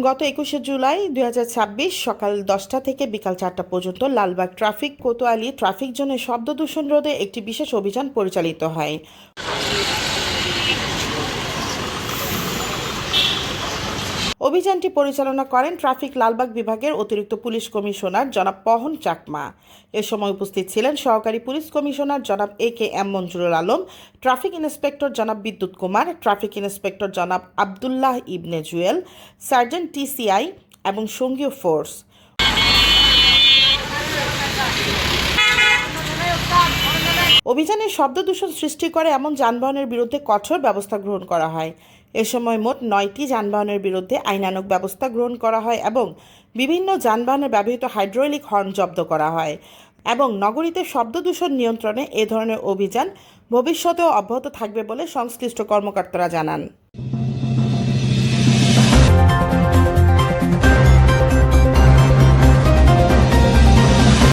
গত ২১শে জুলাই ২০২৬ সকাল ১০টা থেকে বিকাল ৪টা পর্যন্ত লালবাগ ট্রাফিক কোতোয়ালি ট্রাফিক জোনে শব্দ দূষণ রোধে একটি বিশেষ অভিযান পরিচালিত হয়। অভিযানটি পরিচালনা করেন ট্রাফিক লালবাগ বিভাগের অতিরিক্ত পুলিশ কমিশনার জনাব পহন চাকমা। এ সময় উপস্থিত ছিলেন সহকারী পুলিশ কমিশনার জনাব A K M. Manjurul Alam, traffic inspector জনাব বিদ্যুৎ কুমার, ট্রাফিক ইন্সপেক্টর জনাব আবদুল্লাহ ইবনে জুয়েল, সার্জেন্ট টিসিআই এবং সঙ্গীয় ফোর্স। অভিযানে শব্দ দূষণ সৃষ্টি করে এমন যানবাহনের বিরুদ্ধে কঠোর ব্যবস্থা গ্রহণ করা হয়। এ সময় মোট ৯টি যানবাহনের বিরুদ্ধে আইনানুগ ব্যবস্থা গ্রহণ করা হয় এবং বিভিন্ন যানবাহনে ব্যবহৃত হাইড্রোলিক হর্ন জব্দ করা হয় এবং নগরীতে শব্দ দূষণ নিয়ন্ত্রণে এ ধরনের অভিযান ভবিষ্যতেও অব্যাহত থাকবে বলে সংশ্লিষ্ট কর্মকর্তারা জানান।